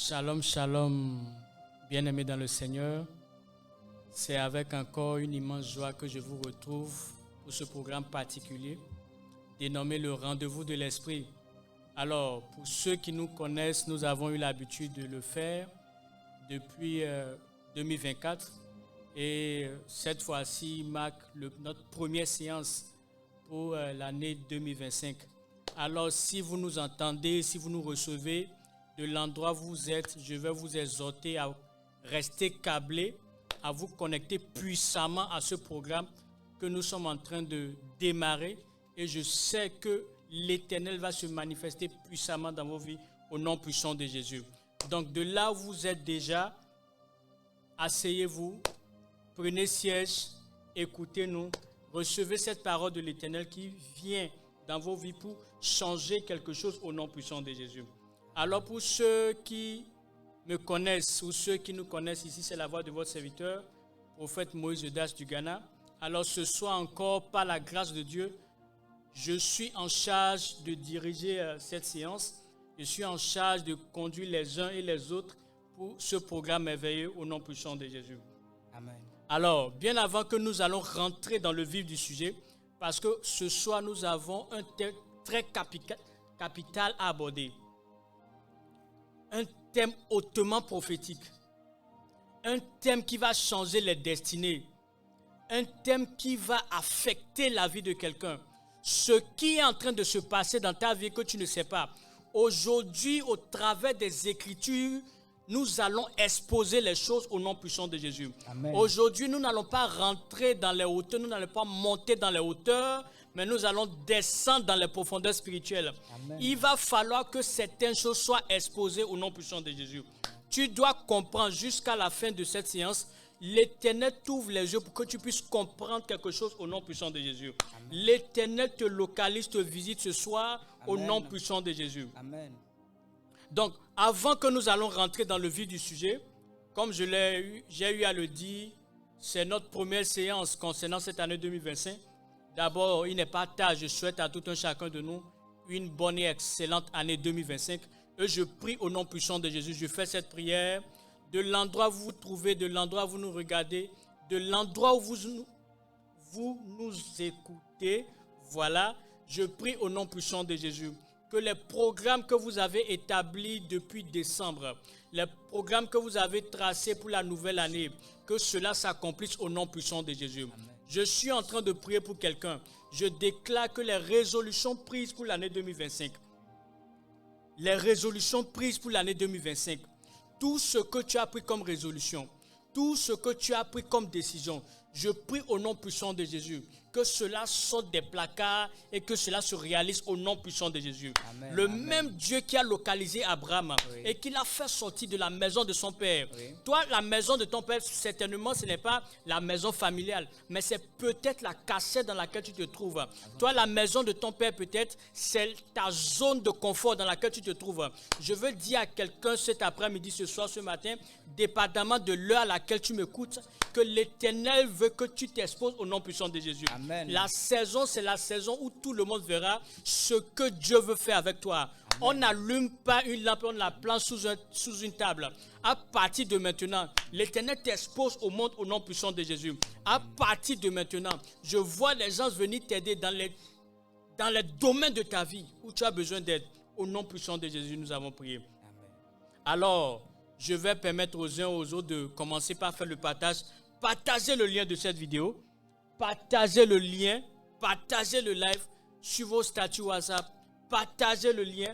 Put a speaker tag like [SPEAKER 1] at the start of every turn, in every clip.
[SPEAKER 1] Shalom, shalom, bien-aimés dans le Seigneur. C'est avec encore une immense joie que je vous retrouve pour ce programme particulier dénommé le Rendez-vous de l'Esprit. Alors, pour ceux qui nous connaissent, nous avons eu l'habitude de le faire depuis 2024 et cette fois-ci marque notre première séance pour l'année 2025. Alors, si vous nous entendez, si vous nous recevez de l'endroit où vous êtes, je vais vous exhorter à rester câblés, à vous connecter puissamment à ce programme que nous sommes en train de démarrer. Et je sais que l'Éternel va se manifester puissamment dans vos vies au nom puissant de Jésus. Donc, de là où vous êtes déjà, asseyez-vous, prenez siège, écoutez-nous, recevez cette parole de l'Éternel qui vient dans vos vies pour changer quelque chose au nom puissant de Jésus. Alors pour ceux qui me connaissent ou ceux qui nous connaissent ici, c'est la voix de votre serviteur, prophète Moïse Eudace du Ghana. Alors ce soir encore, par la grâce de Dieu, je suis en charge de diriger cette séance. Je suis en charge de conduire les uns et les autres pour ce programme merveilleux au nom puissant de Jésus.
[SPEAKER 2] Amen.
[SPEAKER 1] Alors, bien avant que nous allons rentrer dans le vif du sujet, parce que ce soir nous avons un thème très capital à aborder. Un thème hautement prophétique. Un thème qui va changer les destinées. Un thème qui va affecter la vie de quelqu'un. Ce qui est en train de se passer dans ta vie que tu ne sais pas. Aujourd'hui, au travers des Écritures, nous allons exposer les choses au nom puissant de Jésus.
[SPEAKER 2] Amen.
[SPEAKER 1] Aujourd'hui, nous n'allons pas rentrer dans les hauteurs, nous n'allons pas monter dans les hauteurs, mais nous allons descendre dans les profondeurs spirituelles.
[SPEAKER 2] Amen.
[SPEAKER 1] Il va falloir que certaines choses soient exposées au nom puissant de Jésus. Tu dois comprendre jusqu'à la fin de cette séance, l'Éternel t'ouvre les yeux pour que tu puisses comprendre quelque chose au nom puissant de Jésus.
[SPEAKER 2] Amen.
[SPEAKER 1] L'Éternel te localise, te visite ce soir au
[SPEAKER 2] Amen.
[SPEAKER 1] nom puissant de Jésus.
[SPEAKER 2] Amen.
[SPEAKER 1] Donc, avant que nous allons rentrer dans le vif du sujet, comme j'ai eu à le dire, c'est notre première séance concernant cette année 2025. D'abord, il n'est pas tard, je souhaite à tout un chacun de nous une bonne et excellente année 2025. Et je prie au nom puissant de Jésus, je fais cette prière de l'endroit où vous vous trouvez, de l'endroit où vous nous regardez, de l'endroit où vous nous écoutez. Voilà, je prie au nom puissant de Jésus que les programmes que vous avez établis depuis décembre, les programmes que vous avez tracés pour la nouvelle année, que cela s'accomplisse au nom puissant de Jésus.
[SPEAKER 2] Amen.
[SPEAKER 1] Je suis en train de prier pour quelqu'un. Je déclare que les résolutions prises pour l'année 2025, les résolutions prises pour l'année 2025, tout ce que tu as pris comme résolution, tout ce que tu as pris comme décision, je prie au nom puissant de Jésus que cela sorte des placards et que cela se réalise au nom puissant de Jésus.
[SPEAKER 2] Amen,
[SPEAKER 1] Le
[SPEAKER 2] amen.
[SPEAKER 1] même Dieu qui a localisé Abraham
[SPEAKER 2] Oui.
[SPEAKER 1] et qui l'a fait sortir de la maison de son père.
[SPEAKER 2] Oui.
[SPEAKER 1] Toi, la maison de ton père, certainement, ce n'est pas la maison familiale, mais c'est peut-être la cassette dans laquelle tu te trouves. Toi, la maison de ton père, peut-être, c'est ta zone de confort dans laquelle tu te trouves. Je veux dire à quelqu'un cet après-midi, ce soir, ce matin, dépendamment de l'heure à laquelle tu m'écoutes, que l'Éternel veut que tu t'exposes au nom puissant de Jésus.
[SPEAKER 2] Amen.
[SPEAKER 1] La saison, c'est la saison où tout le monde verra ce que Dieu veut faire avec toi. Amen. On n'allume pas une lampe, on la plante sous une table. À partir de maintenant, l'Éternel t'expose au monde au nom puissant de Jésus. À partir de maintenant, je vois les gens venir t'aider dans les domaines de ta vie où tu as besoin d'aide. Au nom puissant de Jésus, nous avons prié.
[SPEAKER 2] Amen.
[SPEAKER 1] Alors, je vais permettre aux uns aux autres de commencer par faire le partage. Partagez le lien de cette vidéo. Partagez le lien. Partagez le live sur vos statuts WhatsApp. Partagez le lien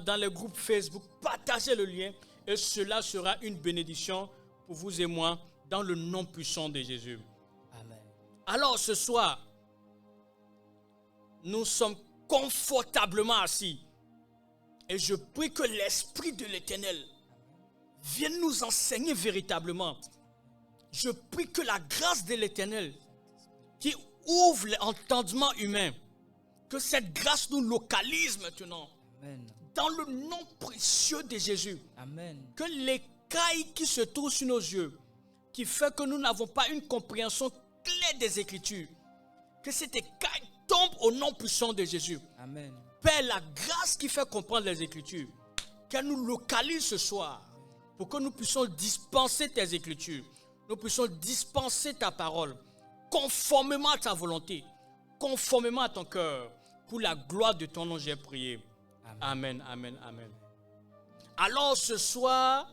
[SPEAKER 1] dans les groupes Facebook. Partagez le lien. Et cela sera une bénédiction pour vous et moi dans le nom puissant de Jésus.
[SPEAKER 2] Amen.
[SPEAKER 1] Alors ce soir, nous sommes confortablement assis. Et je prie que l'Esprit de l'Éternel vienne nous enseigner véritablement. Je prie que la grâce de l'Éternel qui ouvre l'entendement humain, que cette grâce nous localise maintenant.
[SPEAKER 2] Amen.
[SPEAKER 1] Dans le nom précieux de Jésus.
[SPEAKER 2] Amen.
[SPEAKER 1] Que l'écaille qui se trouve sur nos yeux, qui fait que nous n'avons pas une compréhension claire des Écritures, que cette écaille tombe au nom puissant de Jésus.
[SPEAKER 2] Amen.
[SPEAKER 1] Père, la grâce qui fait comprendre les Écritures, qu'elle nous localise ce soir, pour que nous puissions dispenser tes écritures, nous puissions dispenser ta parole, conformément à ta volonté, conformément à ton cœur, pour la gloire de ton nom, j'ai prié. Amen, amen, amen. Alors ce soir,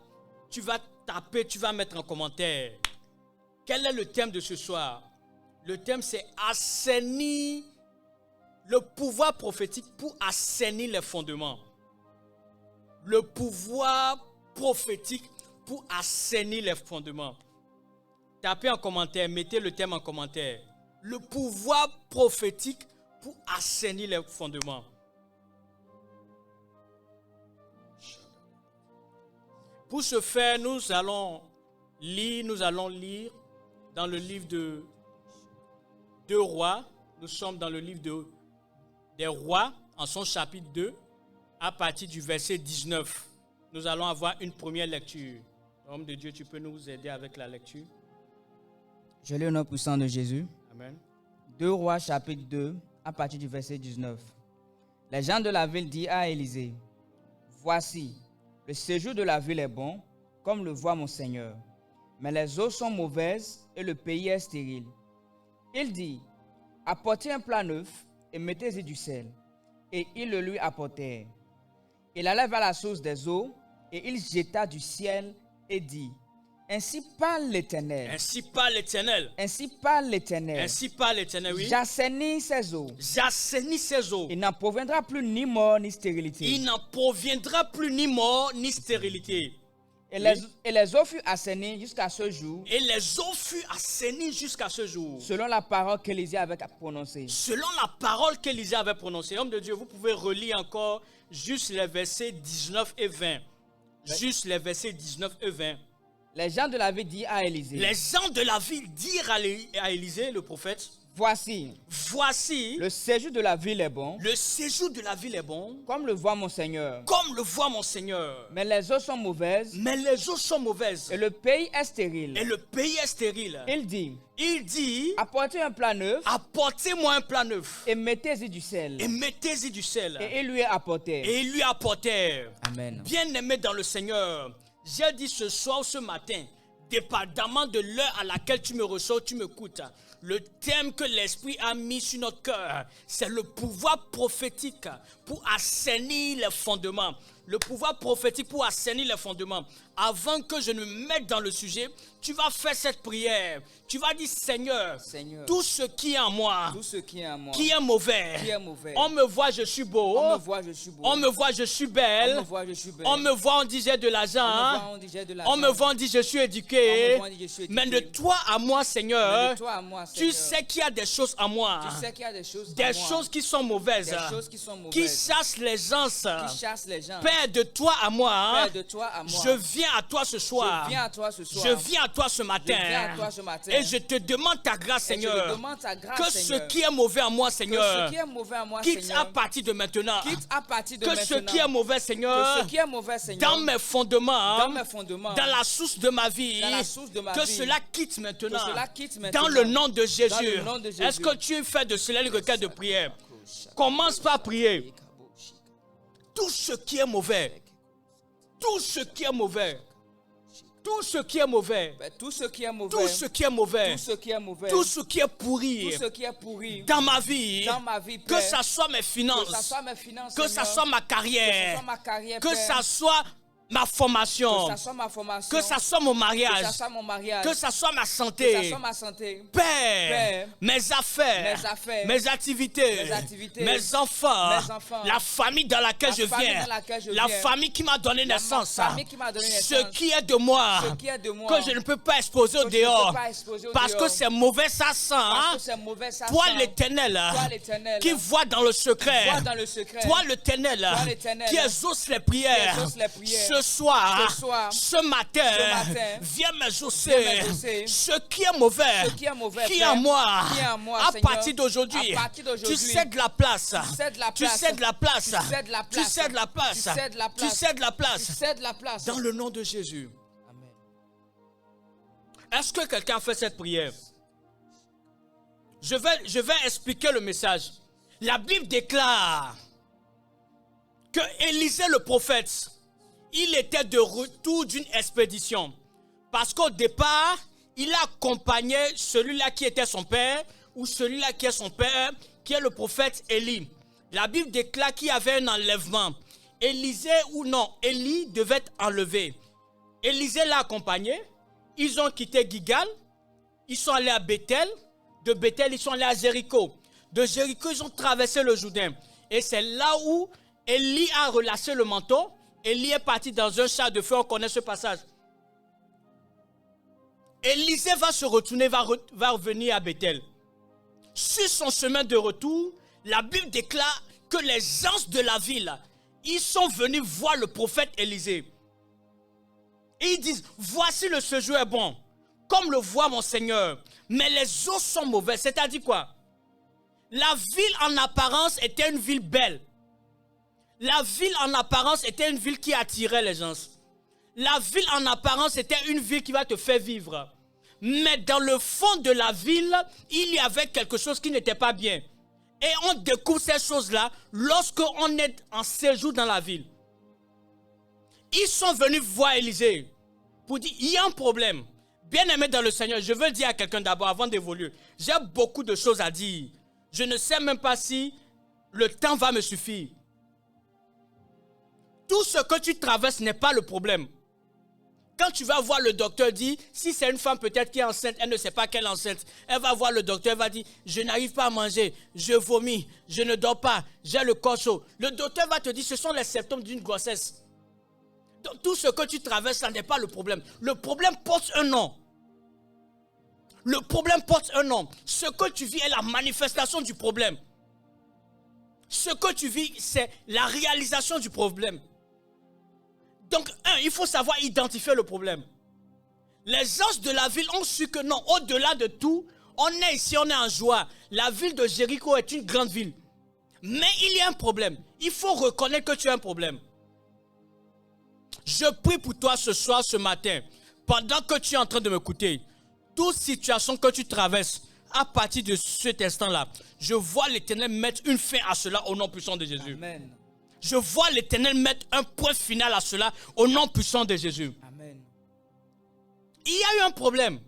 [SPEAKER 1] tu vas taper, tu vas mettre en commentaire. Quel est le thème de ce soir? Le thème c'est assainir le pouvoir prophétique pour assainir les fondements. Le pouvoir prophétique pour assainir les fondements. Tapez en commentaire, mettez le thème en commentaire. Le pouvoir prophétique pour assainir les fondements. Pour ce faire, nous allons lire dans le livre de 2 Rois. Nous sommes dans le livre des Rois, en son chapitre 2, à partir du verset 19. Nous allons avoir une première lecture. Homme de Dieu, tu peux nous aider avec la lecture?
[SPEAKER 2] Je lis au nom puissant de Jésus.
[SPEAKER 1] Amen.
[SPEAKER 2] 2 Rois, chapitre 2, à partir du verset 19. Les gens de la ville dirent à Élisée, « Voici, le séjour de la ville est bon, comme le voit mon Seigneur. Mais les eaux sont mauvaises et le pays est stérile. » Il dit, « Apportez un plat neuf et mettez-y du sel. » Et ils le lui apportèrent. Il alla vers la source des eaux et il jeta du ciel et dit, « Ainsi parle l'Éternel.
[SPEAKER 1] Ainsi parle l'Éternel.
[SPEAKER 2] Ainsi parle l'Éternel.
[SPEAKER 1] Ainsi parle l'Éternel, oui.
[SPEAKER 2] J'assainis ces eaux.
[SPEAKER 1] J'assainis ces eaux.
[SPEAKER 2] Il n'en proviendra plus ni mort ni stérilité.
[SPEAKER 1] Il n'en proviendra plus ni mort ni stérilité.
[SPEAKER 2] Et les eaux furent assainies jusqu'à ce jour.
[SPEAKER 1] Et les eaux furent assainies jusqu'à ce jour.
[SPEAKER 2] Selon la parole qu'Élisée avait prononcée.
[SPEAKER 1] Selon la parole qu'Élisée avait prononcée. Homme de Dieu, vous pouvez relire encore juste les versets 19 et 20. Juste les versets 19 et 20.
[SPEAKER 2] Les gens de la ville dirent à Élisée.
[SPEAKER 1] Les gens de la ville dirent à Élisée, le prophète,
[SPEAKER 2] Voici,
[SPEAKER 1] le
[SPEAKER 2] séjour de la ville est bon.
[SPEAKER 1] Le séjour de la ville est bon.
[SPEAKER 2] Comme le voit mon Seigneur.
[SPEAKER 1] Comme le voit mon Seigneur.
[SPEAKER 2] Mais les eaux sont mauvaises.
[SPEAKER 1] Mais les eaux sont mauvaises.
[SPEAKER 2] Et le pays est stérile.
[SPEAKER 1] Et le pays est stérile.
[SPEAKER 2] Il dit,
[SPEAKER 1] apportez un plat neuf. Apportez-moi un plat neuf.
[SPEAKER 2] Et mettez-y du sel.
[SPEAKER 1] Et mettez-y du sel.
[SPEAKER 2] Et il lui apportait.
[SPEAKER 1] Et il lui apportait.
[SPEAKER 2] Amen.
[SPEAKER 1] Bien-aimé dans le Seigneur, j'ai dit ce soir ou ce matin, dépendamment de l'heure à laquelle tu me reçois, tu m'écoutes. Le thème que l'Esprit a mis sur notre cœur, c'est le pouvoir prophétique pour assainir les fondements. Le pouvoir prophétique pour assainir les fondements. Avant que je ne me mette dans le sujet, tu vas faire cette prière. Tu vas dire, Seigneur, tout ce qui est en moi, qui est mauvais, on me voit, je suis beau, on me voit, je suis belle, on me voit, on dit j'ai de l'argent, on me voit, on dit je suis éduqué, mais de toi à moi, Seigneur, tu sais qu'il y a des choses en moi, des choses qui sont mauvaises, qui chassent les gens. Père, de toi à moi, je viens à toi ce soir, je viens à toi ce matin, et je te demande ta grâce, Seigneur, que ce qui est mauvais en moi, Seigneur, quitte à partir de maintenant, que ce qui est mauvais, Seigneur, dans mes fondements, dans la source de ma vie, que cela quitte maintenant, dans le nom de Jésus. Est-ce que tu fais de cela une requête de prière? Commence par prier. Tout ce qui est mauvais, tout ce qui est mauvais, tout ce qui est mauvais, tout ce qui est mauvais, tout ce qui est pourri dans ma vie, que ça soit mes finances, que ça soit ma carrière, que ça soit ma formation, que ça soit mon mariage, que ça soit ma santé, Père, mes affaires, mes activités, mes enfants, la famille dans laquelle je viens, la famille qui m'a donné naissance, ce qui est de moi, que je ne peux pas exposer au dehors, parce que c'est mauvais, ça sent. Toi l'Éternel, qui voit dans le secret, toi l'Éternel, qui exauce les prières, ce soir, ce matin, viens m'exaucer. Ce qui est mauvais, qui est en moi, à partir d'aujourd'hui, tu cèdes la place, tu cèdes la place, tu cèdes la place, tu cèdes la place, dans le nom de Jésus. Est-ce que quelqu'un fait cette prière? Je vais expliquer le message. La Bible déclare que Élisée le prophète il était de retour d'une expédition. Parce qu'au départ, il accompagnait celui-là qui était son père, ou celui-là qui est son père, qui est le prophète Élie. La Bible déclare qu'il y avait un enlèvement. Élisée ou non, Élie devait être enlevé. Élisée l'a accompagné. Ils ont quitté Gilgal. Ils sont allés à Bethel. De Bethel, ils sont allés à Jéricho. De Jéricho, ils ont traversé le Jourdain. Et c'est là où Élie a relâché le manteau. Élie est parti dans un char de feu. On connaît ce passage. Élisée va se retourner, va revenir à Bethel. Sur son chemin de retour, la Bible déclare que les gens de la ville, ils sont venus voir le prophète Élisée. Et ils disent, voici le séjour est bon, comme le voit mon Seigneur. Mais les eaux sont mauvaises. C'est-à-dire quoi? La ville en apparence était une ville belle. La ville en apparence était une ville qui attirait les gens. La ville en apparence était une ville qui va te faire vivre. Mais dans le fond de la ville, il y avait quelque chose qui n'était pas bien. Et on découvre ces choses-là lorsqu'on est en séjour dans la ville. Ils sont venus voir Élisée pour dire, il y a un problème. Bien-aimé dans le Seigneur, je veux le dire à quelqu'un d'abord avant d'évoluer. J'ai beaucoup de choses à dire. Je ne sais même pas si le temps va me suffire. Tout ce que tu traverses n'est pas le problème. Quand tu vas voir le docteur, dit, si c'est une femme peut-être qui est enceinte, elle ne sait pas qu'elle est enceinte. Elle va voir le docteur, elle va dire, je n'arrive pas à manger, je vomis, je ne dors pas, j'ai le corps chaud. Le docteur va te dire, ce sont les symptômes d'une grossesse. Donc tout ce que tu traverses, ça n'est pas le problème. Le problème porte un nom. Le problème porte un nom. Ce que tu vis est la manifestation du problème. Ce que tu vis, c'est la réalisation du problème. Donc, il faut savoir identifier le problème. Les gens de la ville ont su que non, au-delà de tout, on est ici, on est en joie. La ville de Jéricho est une grande ville. Mais il y a un problème. Il faut reconnaître que tu as un problème. Je prie pour toi ce soir, ce matin, pendant que tu es en train de m'écouter. Toute situation que tu traverses, à partir de cet instant-là, je vois l'Éternel mettre une fin à cela au nom puissant de Jésus.
[SPEAKER 2] Amen.
[SPEAKER 1] Je vois l'Éternel mettre un point final à cela au nom puissant de Jésus.
[SPEAKER 2] Amen.
[SPEAKER 1] Il y a eu un problème.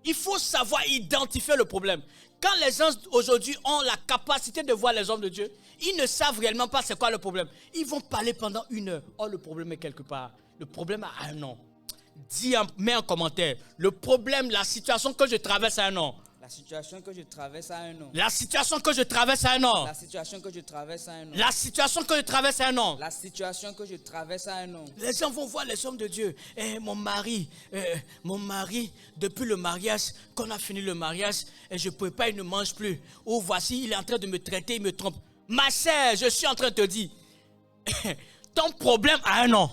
[SPEAKER 1] Il faut savoir identifier le problème. Quand les gens aujourd'hui ont la capacité de voir les hommes de Dieu, ils ne savent réellement pas c'est quoi le problème. Ils vont parler pendant 1 heure. Oh, le problème est quelque part. Le problème a un nom. Mets en commentaire. Le problème, la situation que je traverse a un nom.
[SPEAKER 2] La situation que je traverse a un nom.
[SPEAKER 1] La situation que je traverse a un nom.
[SPEAKER 2] La situation que je traverse a un nom.
[SPEAKER 1] La situation que je traverse a un nom.
[SPEAKER 2] La situation que je traverse a un nom.
[SPEAKER 1] Les gens vont voir les hommes de Dieu. Mon mari, depuis le mariage, quand on a fini le mariage, je ne peux pas, il ne mange plus. Ou voici, il est en train de me traiter, il me trompe. Ma sœur, je suis en train de te dire, ton problème a un nom.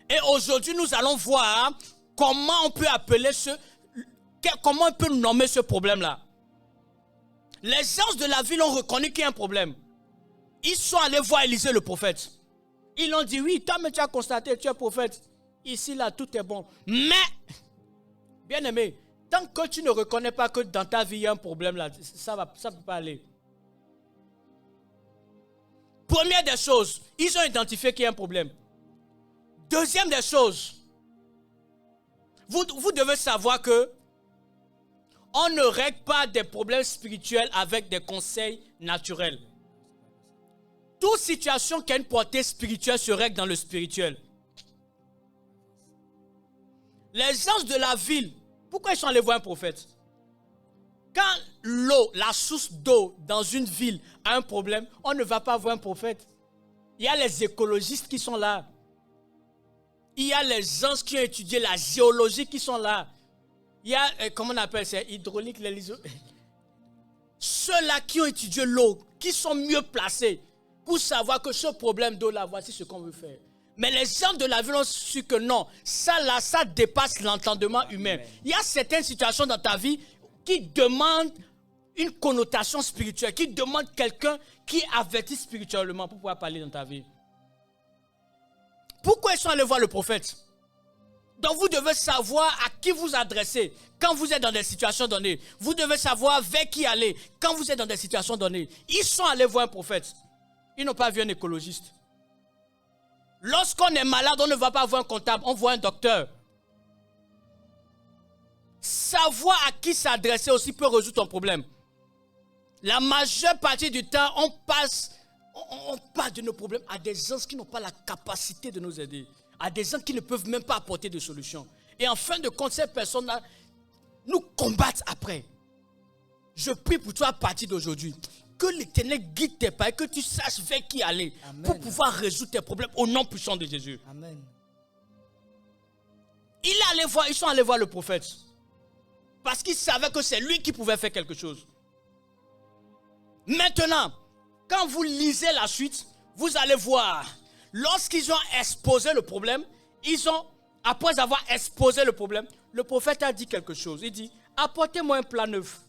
[SPEAKER 1] Et aujourd'hui, nous allons voir comment on peut appeler comment on peut nommer ce problème-là. Les gens de la ville ont reconnu qu'il y a un problème. Ils sont allés voir Élisée le prophète. Ils ont dit, oui, toi, mais tu as constaté, tu es prophète. Ici, là, tout est bon. Mais, bien aimé, tant que tu ne reconnais pas que dans ta vie, il y a un problème là, ça ne peut pas aller. Première des choses, ils ont identifié qu'il y a un problème. Deuxième des choses, vous devez savoir que on ne règle pas des problèmes spirituels avec des conseils naturels. Toute situation qui a une portée spirituelle se règle dans le spirituel. Les gens de la ville, pourquoi ils sont allés voir un prophète? Quand l'eau, la source d'eau dans une ville a un problème, on ne va pas voir un prophète. Il y a les écologistes qui sont là. Il y a les gens qui ont étudié la géologie qui sont là. Il y a, comment on appelle ça, hydraulique, ceux-là qui ont étudié l'eau, qui sont mieux placés pour savoir que ce problème d'eau là, voici ce qu'on veut faire. Mais les gens de la ville ont su que non, ça là, ça dépasse l'entendement humain. Amen. Il y a certaines situations dans ta vie qui demandent une connotation spirituelle, qui demandent quelqu'un qui avertit spirituellement pour pouvoir parler dans ta vie. Pourquoi ils sont allés voir le prophète? Donc vous devez savoir à qui vous adresser quand vous êtes dans des situations données. Vous devez savoir vers qui aller quand vous êtes dans des situations données. Ils sont allés voir un prophète. Ils n'ont pas vu un écologiste. Lorsqu'on est malade, on ne va pas voir un comptable, on voit un docteur. Savoir à qui s'adresser aussi peut résoudre ton problème. La majeure partie du temps, on passe de nos problèmes à des gens qui n'ont pas la capacité de nous aider, à des gens qui ne peuvent même pas apporter de solutions. Et en fin de compte, ces personnes-là nous combattent après. Je prie pour toi à partir d'aujourd'hui. Que l'Éternel guide tes pas et que tu saches vers qui aller. Amen. Pour pouvoir résoudre tes problèmes au nom puissant de Jésus. Amen. Ils sont allés voir le prophète. Parce qu'ils savaient que c'est lui qui pouvait faire quelque chose. Maintenant, quand vous lisez la suite, vous allez voir, lorsqu'ils ont exposé le problème, après avoir exposé le problème, le prophète a dit quelque chose. Il dit, apportez-moi un plat neuf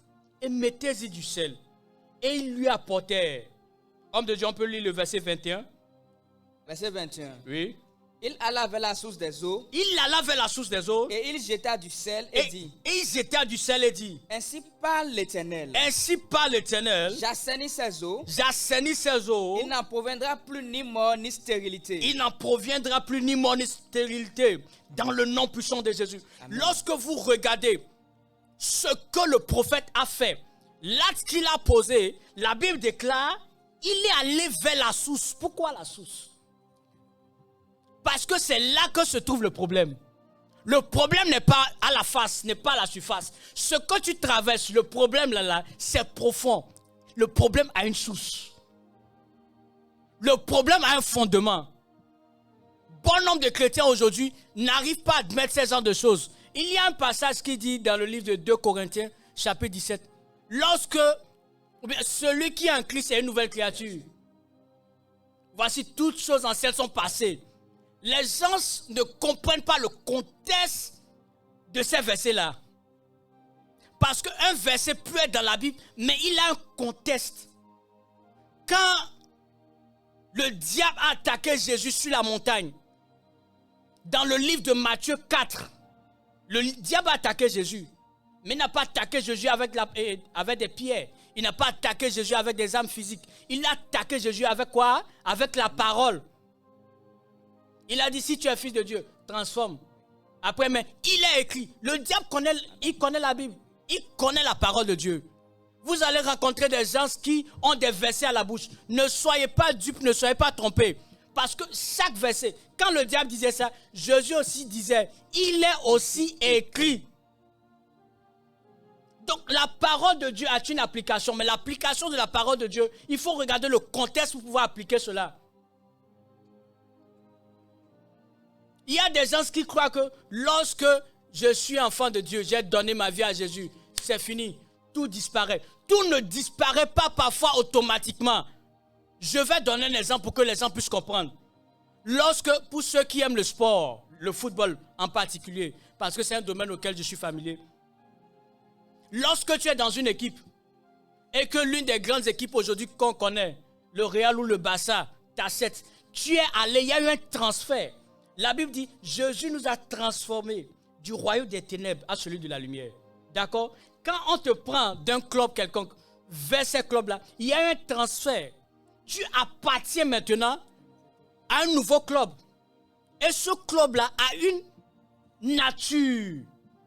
[SPEAKER 1] et mettez-y du sel. Et il lui apportait. Homme de Dieu, on peut lire le verset 21.
[SPEAKER 2] Verset 21.
[SPEAKER 1] Oui.
[SPEAKER 2] Il alla vers la source des eaux.
[SPEAKER 1] Il alla vers la source des eaux.
[SPEAKER 2] Et il jeta du sel et dit.
[SPEAKER 1] Et il jeta du sel et dit.
[SPEAKER 2] Ainsi parle l'Éternel.
[SPEAKER 1] Ainsi parle l'Éternel.
[SPEAKER 2] J'assainis ces eaux.
[SPEAKER 1] J'assainis ces eaux.
[SPEAKER 2] Il n'en proviendra plus ni mort ni stérilité.
[SPEAKER 1] Il n'en proviendra plus ni mort ni stérilité. Dans le nom puissant de Jésus. Amen. Lorsque vous regardez ce que le prophète a fait, l'acte qu'il a posé, la Bible déclare, il est allé vers la source. Pourquoi la source? Parce que c'est là que se trouve le problème. Le problème n'est pas à la face, n'est pas à la surface. Ce que tu traverses, le problème là, c'est profond. Le problème a une source. Le problème a un fondement. Bon nombre de chrétiens aujourd'hui n'arrivent pas à admettre ces genres de choses. Il y a un passage qui dit dans le livre de 2 Corinthiens, chapitre 17, lorsque celui qui est en Christ est une nouvelle créature. Voici toutes choses anciennes sont passées. Les gens ne comprennent pas le contexte de ces versets-là. Parce qu'un verset peut être dans la Bible, mais il a un contexte. Quand le diable a attaqué Jésus sur la montagne, dans le livre de Matthieu 4, le diable a attaqué Jésus. Mais il n'a pas attaqué Jésus avec des pierres. Il n'a pas attaqué Jésus avec des armes physiques. Il a attaqué Jésus avec quoi? Avec la parole. Il a dit, si tu es fils de Dieu, transforme. Après, mais il est écrit. Le diable connaît la Bible. Il connaît la parole de Dieu. Vous allez rencontrer des gens qui ont des versets à la bouche. Ne soyez pas dupes, ne soyez pas trompés. Parce que chaque verset, quand le diable disait ça, Jésus aussi disait, il est aussi écrit. Donc la parole de Dieu a une application. Mais l'application de la parole de Dieu, il faut regarder le contexte pour pouvoir appliquer cela. Il y a des gens qui croient que lorsque je suis enfant de Dieu, j'ai donné ma vie à Jésus, c'est fini, tout disparaît. Tout ne disparaît pas parfois automatiquement. Je vais donner un exemple pour que les gens puissent comprendre. Pour ceux qui aiment le sport, le football en particulier, parce que c'est un domaine auquel je suis familier, lorsque tu es dans une équipe et que l'une des grandes équipes aujourd'hui qu'on connaît, le Real ou le Barça, t'achète, tu es allé, il y a eu un transfert. La Bible dit, Jésus nous a transformés du royaume des ténèbres à celui de la lumière. D'accord? Quand on te prend d'un club quelconque vers ce club-là, il y a un transfert. Tu appartiens maintenant à un nouveau club. Et ce club-là a une nature.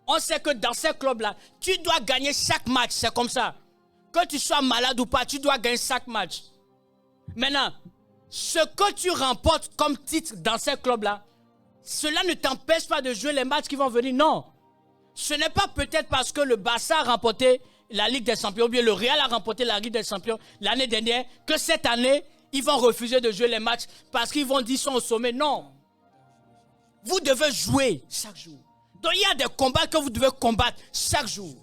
[SPEAKER 1] On sait que dans ce club-là, tu dois gagner chaque match. C'est comme ça. Que tu sois malade ou pas, tu dois gagner chaque match. Maintenant, ce que tu remportes comme titre dans ce club-là, cela ne t'empêche pas de jouer les matchs qui vont venir. Non. Ce n'est pas peut-être parce que le Barça a remporté la Ligue des Champions, ou bien le Real a remporté la Ligue des Champions l'année dernière, que cette année, ils vont refuser de jouer les matchs parce qu'ils vont dire qu'ils sont au sommet. Non. Vous devez jouer chaque jour. Donc il y a des combats que vous devez combattre chaque jour.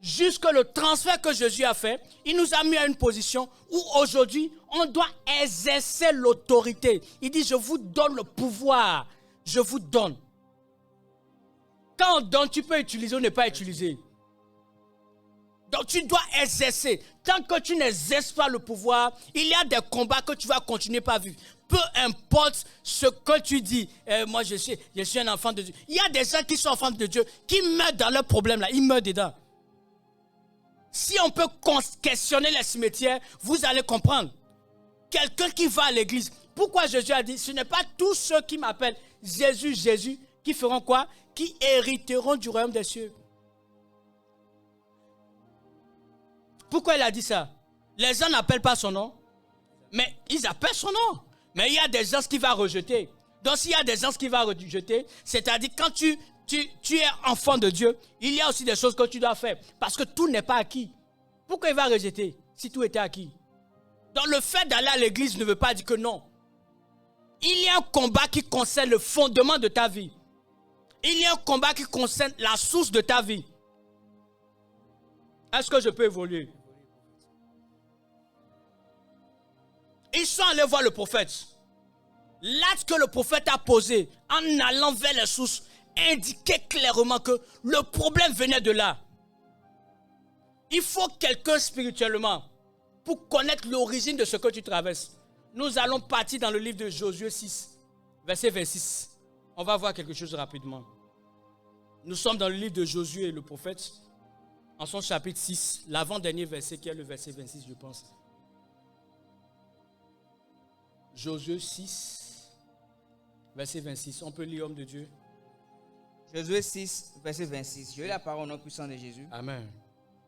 [SPEAKER 1] Jusque le transfert que Jésus a fait, il nous a mis à une position où aujourd'hui, on doit exercer l'autorité. Il dit, je vous donne le pouvoir. Je vous donne. Quand on donne, tu peux utiliser ou ne pas utiliser. Donc tu dois exercer. Tant que tu n'exerces pas le pouvoir, il y a des combats que tu vas continuer par vivre. Peu importe ce que tu dis. Moi, je suis un enfant de Dieu. Il y a des gens qui sont enfants de Dieu, qui meurent dans leurs problèmes là. Ils meurent dedans. Si on peut questionner les cimetières, vous allez comprendre. Quelqu'un qui va à l'église, Pourquoi Jésus a dit, ce n'est pas tous ceux qui m'appellent Jésus, Jésus, qui feront quoi? Qui hériteront du royaume des cieux. Pourquoi il a dit ça? Les gens n'appellent pas son nom, mais ils appellent son nom. Mais il y a des gens qui vont rejeter. Donc s'il y a des gens qui vont rejeter, c'est-à-dire quand tu es enfant de Dieu, il y a aussi des choses que tu dois faire. Parce que tout n'est pas acquis. Pourquoi il va rejeter si tout était acquis? Donc le fait d'aller à l'église ne veut pas dire que non. Il y a un combat qui concerne le fondement de ta vie. Il y a un combat qui concerne la source de ta vie. Est-ce que je peux évoluer? Ils sont allés voir le prophète. L'acte que le prophète a posé en allant vers les sources indiquait clairement que le problème venait de là. Il faut quelqu'un spirituellement pour connaître l'origine de ce que tu traverses. Nous allons partir dans le livre de Josué 6, verset 26. On va voir quelque chose rapidement. Nous sommes dans le livre de Josué, le prophète, en son chapitre 6, l'avant-dernier verset qui est le verset 26, je pense. Josué 6, verset 26. On peut lire, homme de Dieu.
[SPEAKER 2] Josué 6, verset 26. Je lis la parole au nom puissant de Jésus.
[SPEAKER 1] Amen.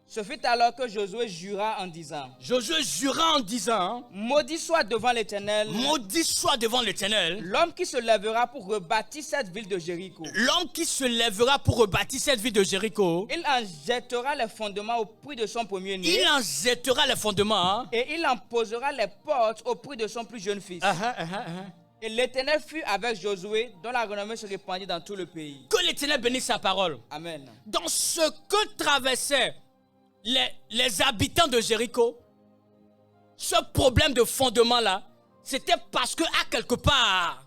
[SPEAKER 2] Ce fut alors que Josué jura en disant,
[SPEAKER 1] Josué jura en disant,
[SPEAKER 2] maudit soit devant l'Éternel,
[SPEAKER 1] maudit soit devant l'Éternel,
[SPEAKER 2] l'homme qui se lèvera pour rebâtir cette ville de Jéricho.
[SPEAKER 1] L'homme qui se lèvera pour rebâtir cette ville de Jéricho.
[SPEAKER 2] Il en jettera les fondements au prix de son premier-né.
[SPEAKER 1] Il en jettera les fondements.
[SPEAKER 2] Et il en posera les portes au prix de son plus jeune fils. Et l'Éternel fut avec Josué, dont la renommée se répandit dans tout le pays.
[SPEAKER 1] Que l'Éternel bénisse sa parole.
[SPEAKER 2] Amen.
[SPEAKER 1] Dans ce que traversaient les habitants de Jéricho, ce problème de fondement-là, c'était parce que, à quelque part,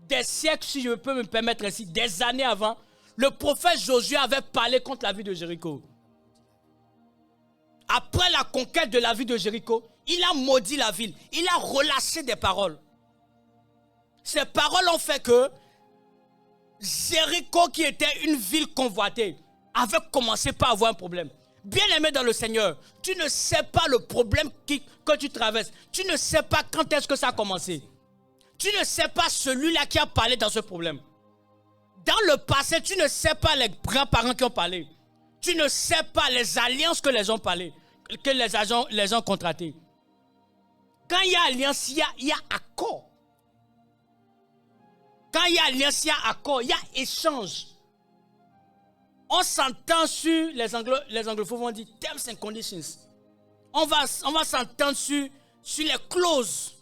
[SPEAKER 1] des siècles, si je peux me permettre ainsi, des années avant, le prophète Josué avait parlé contre la ville de Jéricho. Après la conquête de la ville de Jéricho, il a maudit la ville. Il a relâché des paroles. Ces paroles ont fait que Jéricho, qui était une ville convoitée, avait commencé par avoir un problème. Bien-aimé dans le Seigneur, tu ne sais pas le problème que tu traverses. Tu ne sais pas quand est-ce que ça a commencé. Tu ne sais pas celui-là qui a parlé dans ce problème. Dans le passé, tu ne sais pas les grands-parents qui ont parlé. Tu ne sais pas les alliances que les gens ont parlé, que les gens ont contratées. Quand il y a alliance, il y a accord. Quand il y a alliance, il y a accord, il y a échange. On s'entend sur, les anglophones vont dire terms and conditions. On va s'entendre sur les clauses.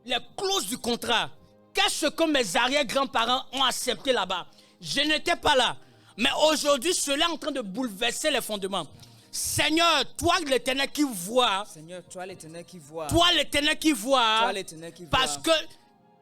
[SPEAKER 1] Les clauses du contrat. Qu'est-ce que mes arrière-grands-parents ont accepté là-bas? Je n'étais pas là. Mais aujourd'hui, cela est en train de bouleverser les fondements. Seigneur, toi l'Éternel qui vois.
[SPEAKER 2] Seigneur, toi l'Éternel qui vois.
[SPEAKER 1] Toi l'Éternel qui vois.
[SPEAKER 2] Toi l'Éternel qui voit.
[SPEAKER 1] Parce que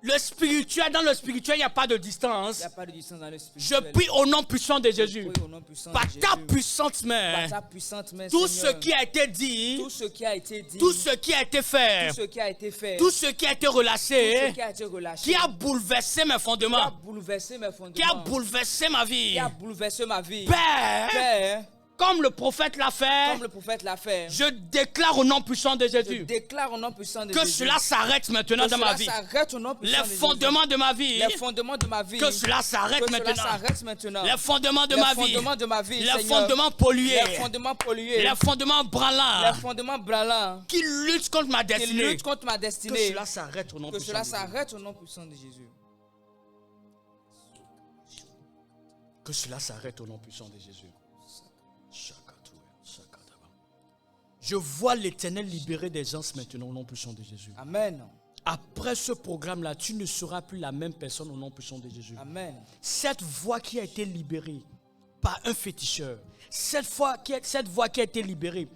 [SPEAKER 1] le spirituel, dans le spirituel, il n'y a pas de distance.
[SPEAKER 2] Il n'y a pas de distance dans le spirituel.
[SPEAKER 1] Je prie au nom puissant de Jésus.
[SPEAKER 2] Je prie au nom puissant
[SPEAKER 1] Par
[SPEAKER 2] de
[SPEAKER 1] ta
[SPEAKER 2] Jésus.
[SPEAKER 1] puissante main.
[SPEAKER 2] Par ta puissante main,
[SPEAKER 1] Tout
[SPEAKER 2] Seigneur.
[SPEAKER 1] ce qui a été dit.
[SPEAKER 2] Tout ce qui a été dit.
[SPEAKER 1] Tout ce qui a été fait.
[SPEAKER 2] Tout ce qui a été fait.
[SPEAKER 1] Tout ce qui a été
[SPEAKER 2] Tout
[SPEAKER 1] relâché.
[SPEAKER 2] ce qui a été relâché.
[SPEAKER 1] Qui a bouleversé mes
[SPEAKER 2] Qui a
[SPEAKER 1] fondements.
[SPEAKER 2] bouleversé mes fondements.
[SPEAKER 1] Qui a bouleversé ma vie.
[SPEAKER 2] Qui a bouleversé ma vie.
[SPEAKER 1] Père,
[SPEAKER 2] Père,
[SPEAKER 1] comme le prophète l'a fait,
[SPEAKER 2] comme le prophète l'a fait,
[SPEAKER 1] je déclare au nom puissant de
[SPEAKER 2] je
[SPEAKER 1] Jésus
[SPEAKER 2] déclare au nom puissant de
[SPEAKER 1] que
[SPEAKER 2] Jésus
[SPEAKER 1] cela s'arrête maintenant dans ma vie.
[SPEAKER 2] Que cela s'arrête au nom puissant
[SPEAKER 1] Les
[SPEAKER 2] de Jésus.
[SPEAKER 1] fondements de ma vie.
[SPEAKER 2] Les fondements de ma vie.
[SPEAKER 1] Que cela s'arrête
[SPEAKER 2] Que cela
[SPEAKER 1] maintenant.
[SPEAKER 2] s'arrête maintenant.
[SPEAKER 1] Les fondements de
[SPEAKER 2] Les
[SPEAKER 1] ma vie.
[SPEAKER 2] fondements de ma vie,
[SPEAKER 1] Les
[SPEAKER 2] Seigneur.
[SPEAKER 1] fondements pollués.
[SPEAKER 2] Les fondements pollués.
[SPEAKER 1] Les fondements branlants.
[SPEAKER 2] Les fondements branlants.
[SPEAKER 1] Qui luttent contre ma
[SPEAKER 2] Qui
[SPEAKER 1] destinée.
[SPEAKER 2] luttent contre ma
[SPEAKER 1] Que
[SPEAKER 2] destinée.
[SPEAKER 1] cela s'arrête au nom
[SPEAKER 2] Que
[SPEAKER 1] puissant
[SPEAKER 2] cela
[SPEAKER 1] de Jésus.
[SPEAKER 2] s'arrête au nom puissant de Jésus.
[SPEAKER 1] Que cela s'arrête au nom puissant de Jésus. Je vois l'Éternel libérer des gens maintenant au nom puissant de Jésus.
[SPEAKER 2] Amen.
[SPEAKER 1] Après ce programme-là, tu ne seras plus la même personne au nom puissant de Jésus.
[SPEAKER 2] Amen.
[SPEAKER 1] Cette voix qui a été libérée par un féticheur, cette voix qui a été libérée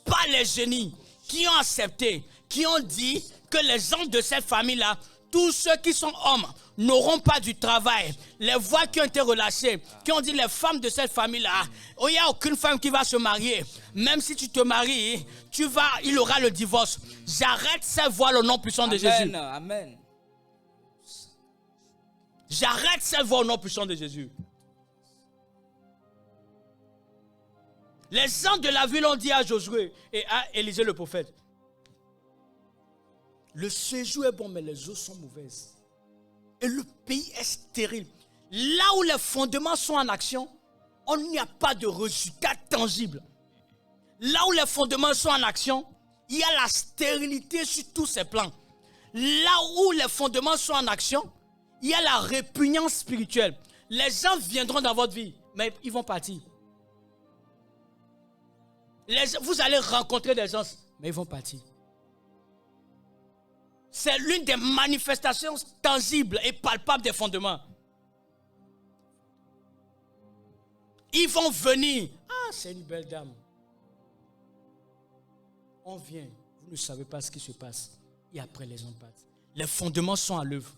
[SPEAKER 1] par les génies qui ont accepté, qui ont dit que les gens de cette famille-là, tous ceux qui sont hommes, n'auront pas du travail. Les voix qui ont été relâchées, qui ont dit les femmes de cette famille-là, il n'y a aucune femme qui va se marier. Même si tu te maries, il aura le divorce. J'arrête cette voix au nom puissant de Jésus.
[SPEAKER 2] Amen.
[SPEAKER 1] J'arrête cette voix au nom puissant de Jésus. Les gens de la ville ont dit à Josué et à Élisée le prophète, Le séjour est bon, mais les eaux sont mauvaises. Et le pays est stérile. Là où les fondements sont en action, on n'y a pas de résultat tangible. Là où les fondements sont en action, il y a la stérilité sur tous ces plans. Là où les fondements sont en action, il y a la répugnance spirituelle. Les gens viendront dans votre vie, mais ils vont partir. Vous allez rencontrer des gens, mais ils vont partir. C'est l'une des manifestations tangibles et palpables des fondements. Ils vont venir. Ah, c'est une belle dame. On vient. Vous ne savez pas ce qui se passe. Et après, les gens partent. Les fondements sont à l'œuvre.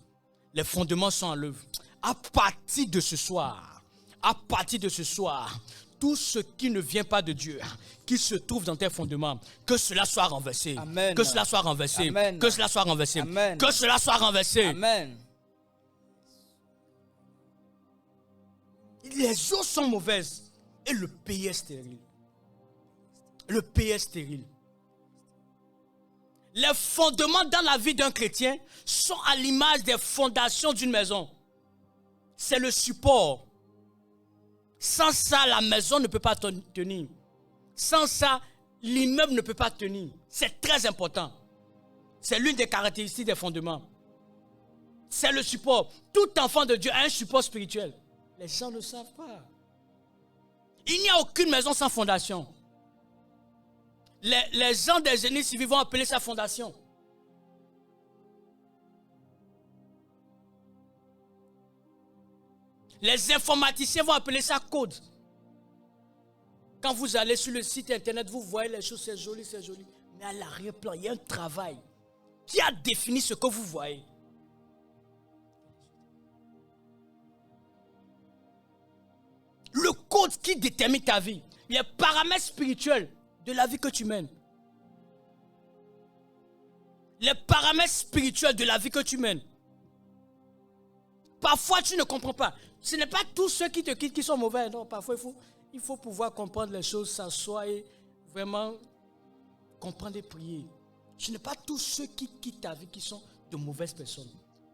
[SPEAKER 1] Les fondements sont à l'œuvre. À partir de ce soir, tout ce qui ne vient pas de Dieu, qui se trouve dans tes fondements, que cela soit renversé.
[SPEAKER 2] Amen.
[SPEAKER 1] Que cela soit renversé.
[SPEAKER 2] Amen.
[SPEAKER 1] Que cela soit renversé.
[SPEAKER 2] Amen.
[SPEAKER 1] Que cela soit renversé.
[SPEAKER 2] Amen.
[SPEAKER 1] Les eaux sont mauvaises et le pays est stérile. Le pays est stérile. Les fondements dans la vie d'un chrétien sont à l'image des fondations d'une maison. C'est le support. Sans ça, la maison ne peut pas tenir. Sans ça, l'immeuble ne peut pas tenir. C'est très important. C'est l'une des caractéristiques des fondements. C'est le support. Tout enfant de Dieu a un support spirituel. Les gens ne savent pas. Il n'y a aucune maison sans fondation. Les gens des génies civils vont appeler ça fondation. Les informaticiens vont appeler ça code. Quand vous allez sur le site internet, vous voyez les choses, c'est joli, c'est joli. Mais à l'arrière-plan, il y a un travail qui a défini ce que vous voyez. Le code qui détermine ta vie, les paramètres spirituels de la vie que tu mènes. Les paramètres spirituels de la vie que tu mènes. Parfois, tu ne comprends pas. Ce n'est pas tous ceux qui te quittent qui sont mauvais. Non, parfois, il faut pouvoir comprendre les choses, s'asseoir et vraiment comprendre et prier. Ce n'est pas tous ceux qui quittent ta vie qui sont de mauvaises personnes.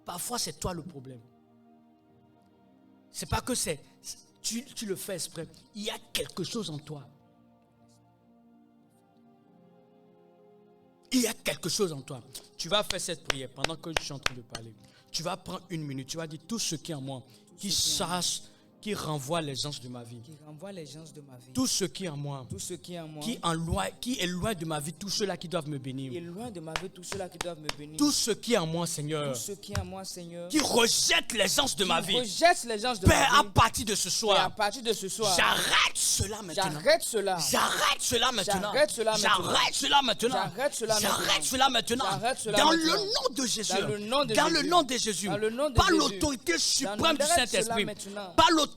[SPEAKER 1] Parfois, c'est toi le problème. C'est pas que tu le fais exprès. Il y a quelque chose en toi. Il y a quelque chose en toi. Tu vas faire cette prière pendant que je suis en train de parler. Tu vas prendre une minute. Tu vas dire tout ce qui est en moi, qui sache, qui renvoie les anges de ma vie.
[SPEAKER 2] Qui renvoie les gens de ma vie.
[SPEAKER 1] Tout ce qui est en moi.
[SPEAKER 2] Tout ce qui est en moi.
[SPEAKER 1] Qui est loin de ma vie, tous ceux-là qui doivent me bénir.
[SPEAKER 2] Qui est loin de ma vie, tous ceux-là qui doivent me bénir.
[SPEAKER 1] Tout ce qui est en moi, Seigneur.
[SPEAKER 2] Tout ce qui est en moi, Seigneur.
[SPEAKER 1] Qui rejette les anges de ma vie.
[SPEAKER 2] Rejette les anges de ma vie.
[SPEAKER 1] Père, à partir de ce soir.
[SPEAKER 2] Père, à partir de ce soir.
[SPEAKER 1] J'arrête cela maintenant.
[SPEAKER 2] J'arrête cela.
[SPEAKER 1] J'arrête cela maintenant.
[SPEAKER 2] J'arrête cela maintenant.
[SPEAKER 1] J'arrête cela maintenant.
[SPEAKER 2] J'arrête cela maintenant.
[SPEAKER 1] J'arrête cela maintenant.
[SPEAKER 2] J'arrête cela
[SPEAKER 1] Dans
[SPEAKER 2] maintenant.
[SPEAKER 1] le nom de Jésus.
[SPEAKER 2] Dans le nom de
[SPEAKER 1] Dans
[SPEAKER 2] Jésus.
[SPEAKER 1] le nom de Jésus.
[SPEAKER 2] Dans le nom de
[SPEAKER 1] Par
[SPEAKER 2] Jésus.
[SPEAKER 1] l'autorité suprême du
[SPEAKER 2] J'arrête cela
[SPEAKER 1] Saint-Esprit.
[SPEAKER 2] maintenant.
[SPEAKER 1] Par l'autorité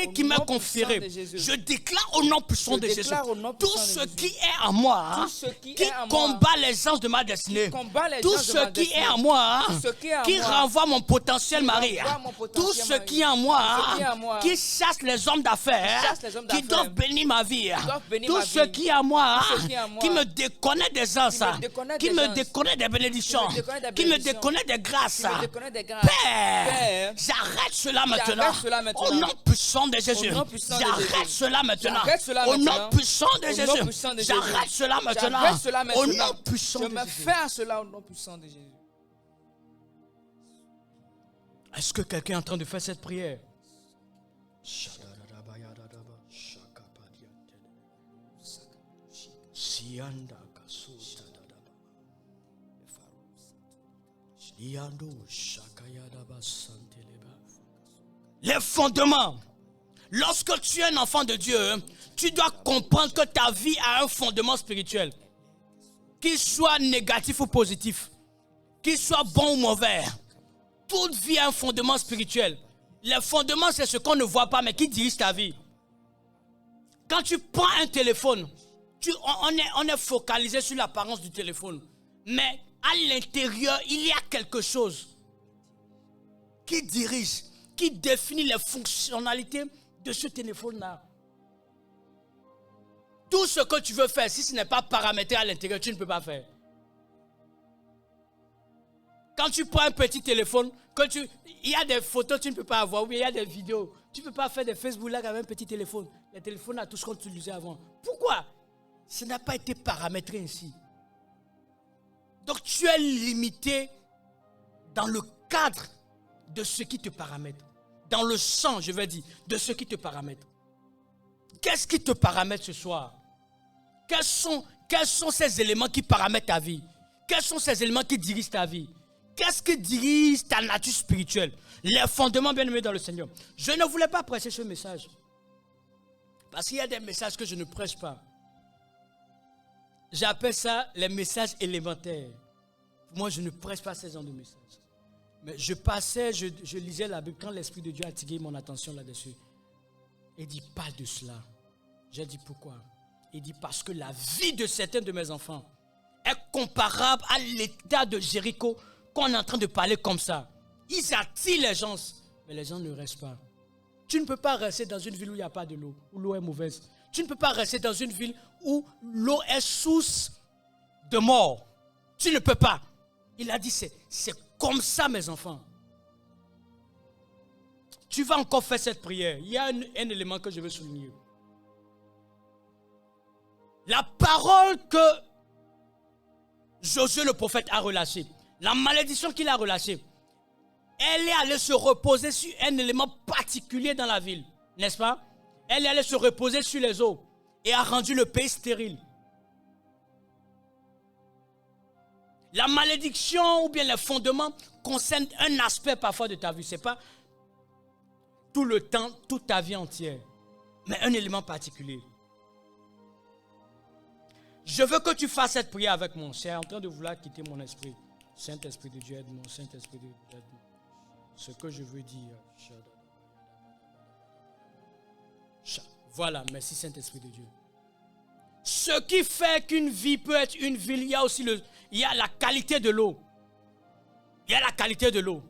[SPEAKER 2] Au
[SPEAKER 1] qui m'est
[SPEAKER 2] nom
[SPEAKER 1] conférée.
[SPEAKER 2] puissant de Jésus.
[SPEAKER 1] Je déclare au nom puissant
[SPEAKER 2] Je
[SPEAKER 1] de Jésus.
[SPEAKER 2] déclare au nom
[SPEAKER 1] Tout
[SPEAKER 2] puissant de
[SPEAKER 1] ce
[SPEAKER 2] Jésus.
[SPEAKER 1] qui est en moi.
[SPEAKER 2] Tout ce qui
[SPEAKER 1] Qui
[SPEAKER 2] est en moi.
[SPEAKER 1] combat les anges de ma destinée.
[SPEAKER 2] combat les
[SPEAKER 1] Tout
[SPEAKER 2] anges de
[SPEAKER 1] ce
[SPEAKER 2] ma
[SPEAKER 1] qui
[SPEAKER 2] destinée.
[SPEAKER 1] est en moi.
[SPEAKER 2] Tout ce qui est en
[SPEAKER 1] Qui
[SPEAKER 2] moi.
[SPEAKER 1] renvoie mon potentiel mari.
[SPEAKER 2] renvoie mon potentiel
[SPEAKER 1] Tout ce
[SPEAKER 2] mari.
[SPEAKER 1] qui est en moi.
[SPEAKER 2] Tout ce qui est en moi.
[SPEAKER 1] Qui chasse les hommes d'affaires.
[SPEAKER 2] Qui chasse les hommes
[SPEAKER 1] Qui
[SPEAKER 2] d'affaires.
[SPEAKER 1] doivent bénir ma vie.
[SPEAKER 2] doivent bénir
[SPEAKER 1] Tout
[SPEAKER 2] ma
[SPEAKER 1] ce
[SPEAKER 2] vie.
[SPEAKER 1] qui est en moi.
[SPEAKER 2] Tout ce qui est en moi.
[SPEAKER 1] Qui me déconnecte des anges.
[SPEAKER 2] Qui me déconnecte
[SPEAKER 1] Qui
[SPEAKER 2] des
[SPEAKER 1] me
[SPEAKER 2] anges.
[SPEAKER 1] déconnecte des bénédictions.
[SPEAKER 2] Qui me déconnecte des
[SPEAKER 1] Qui me
[SPEAKER 2] bénédictions.
[SPEAKER 1] déconnecte des grâces.
[SPEAKER 2] Qui me déconnecte des grâces.
[SPEAKER 1] Père, j'arrête cela maintenant.
[SPEAKER 2] cela maintenant.
[SPEAKER 1] Au nom puissant de Jésus.
[SPEAKER 2] Au nom puissant de
[SPEAKER 1] J'arrête
[SPEAKER 2] Jésus.
[SPEAKER 1] cela maintenant.
[SPEAKER 2] J'arrête cela
[SPEAKER 1] Au nom
[SPEAKER 2] maintenant.
[SPEAKER 1] puissant de
[SPEAKER 2] Au nom
[SPEAKER 1] Jésus.
[SPEAKER 2] puissant de Jésus.
[SPEAKER 1] J'arrête cela maintenant.
[SPEAKER 2] J'arrête cela
[SPEAKER 1] Au
[SPEAKER 2] maintenant.
[SPEAKER 1] nom puissant
[SPEAKER 2] Je
[SPEAKER 1] de
[SPEAKER 2] me
[SPEAKER 1] Jésus.
[SPEAKER 2] fais à cela au nom puissant de Jésus.
[SPEAKER 1] Est-ce que quelqu'un est en train de faire cette prière? Les fondements. Lorsque tu es un enfant de Dieu, tu dois comprendre que ta vie a un fondement spirituel. Qu'il soit négatif ou positif. Qu'il soit bon ou mauvais. Toute vie a un fondement spirituel. Les fondements, c'est ce qu'on ne voit pas, mais qui dirige ta vie. Quand tu prends un téléphone, on est focalisé sur l'apparence du téléphone. Mais à l'intérieur, il y a quelque chose qui dirige, qui définit les fonctionnalités de ce téléphone-là. Tout ce que tu veux faire, si ce n'est pas paramétré à l'intérieur, tu ne peux pas faire. Quand tu prends un petit téléphone, il y a des photos que tu ne peux pas avoir, ou bien il y a des vidéos. Tu ne peux pas faire des Facebook Live avec un petit téléphone. Les téléphones à tout ce qu'on utilisait avant. Pourquoi? Ça n'a pas été paramétré ainsi. Donc tu es limité dans le cadre de ce qui te paramètre. Dans le champ, je vais dire, de ce qui te paramètre. Qu'est-ce qui te paramètre ce soir? Quels sont ces éléments qui paramètrent ta vie? Quels sont ces éléments qui dirigent ta vie? Qu'est-ce qui dirige ta nature spirituelle? Les fondements bien-aimés dans le Seigneur. Je ne voulais pas prêcher ce message. Parce qu'il y a des messages que je ne prêche pas. J'appelle ça les messages élémentaires. Moi, je ne prêche pas ces genres de messages. Mais je passais, je lisais la Bible quand l'Esprit de Dieu a attiré mon attention là-dessus. Il dit, parle de cela. J'ai dit, pourquoi? Il dit, parce que la vie de certains de mes enfants est comparable à l'état de Jéricho qu'on est en train de parler comme ça. Ils attirent les gens, mais les gens ne restent pas. Tu ne peux pas rester dans une ville où il n'y a pas de l'eau, où l'eau est mauvaise. Tu ne peux pas rester dans une ville où l'eau est source de mort. Tu ne peux pas. Il a dit, c'est comme ça, mes enfants. Tu vas encore faire cette prière. Il y a un élément que je veux souligner. La parole que Josué le prophète a relâchée, la malédiction qu'il a relâchée, elle est allée se reposer sur un élément particulier dans la ville, n'est-ce pas? Elle est allée se reposer sur les eaux et a rendu le pays stérile. La malédiction ou bien les fondements concernent un aspect parfois de ta vie. Ce n'est pas tout le temps, toute ta vie entière, mais un élément particulier. Je veux que tu fasses cette prière avec moi. C'est en train de vouloir quitter mon esprit. Saint-Esprit de Dieu, aide-moi. Saint-Esprit de Dieu, aide-moi. Ce que je veux dire. Voilà, merci Saint-Esprit de Dieu. Ce qui fait qu'une vie peut être une ville, il y a aussi la qualité de l'eau. Il y a la qualité de l'eau.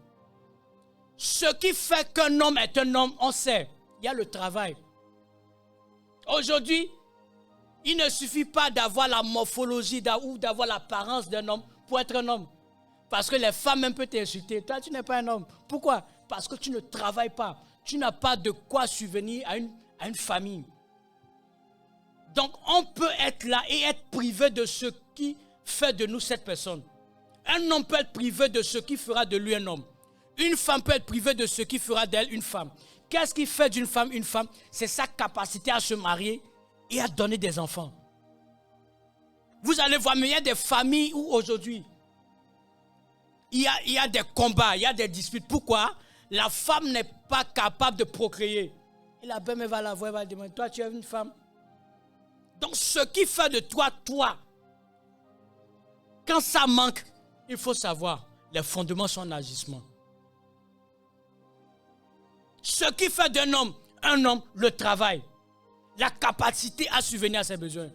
[SPEAKER 1] Ce qui fait qu'un homme est un homme, on sait. Il y a le travail. Aujourd'hui, il ne suffit pas d'avoir la morphologie ou d'avoir l'apparence d'un homme pour être un homme. Parce que les femmes même peuvent t'insulter. Toi, tu n'es pas un homme. Pourquoi? Parce que tu ne travailles pas. Tu n'as pas de quoi subvenir à une famille. Donc, on peut être là et être privé de ce qui fait de nous cette personne. Un homme peut être privé de ce qui fera de lui un homme. Une femme peut être privée de ce qui fera d'elle une femme. Qu'est-ce qui fait d'une femme une femme? C'est sa capacité à se marier et à donner des enfants. Vous allez voir, mais il y a des familles où aujourd'hui, il y a des combats, il y a des disputes. Pourquoi? La femme n'est pas capable de procréer. Et la belle va la voir, elle va demander, toi tu es une femme. Donc ce qui fait de toi, quand ça manque, il faut savoir, les fondements sont en agissement. Ce qui fait d'un homme, un homme, le travail, la capacité à subvenir à ses besoins.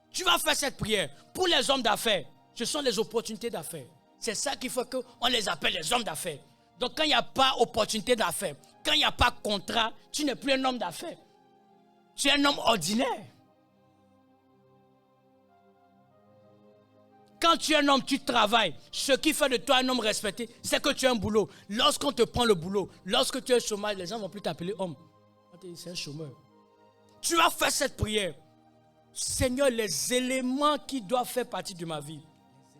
[SPEAKER 1] Tu vas faire cette prière. Pour les hommes d'affaires, ce sont les opportunités d'affaires. C'est ça qu'il faut qu'on les appelle les hommes d'affaires. Donc quand il n'y a pas opportunité d'affaires, quand il n'y a pas contrat, tu n'es plus un homme d'affaires. Tu es un homme ordinaire. Quand tu es un homme, tu travailles. Ce qui fait de toi un homme respecté, c'est que tu as un boulot. Lorsqu'on te prend le boulot, lorsque tu es au chômage, les gens ne vont plus t'appeler homme. C'est un chômeur. Tu vas faire cette prière. Seigneur, les éléments qui doivent faire partie de ma vie.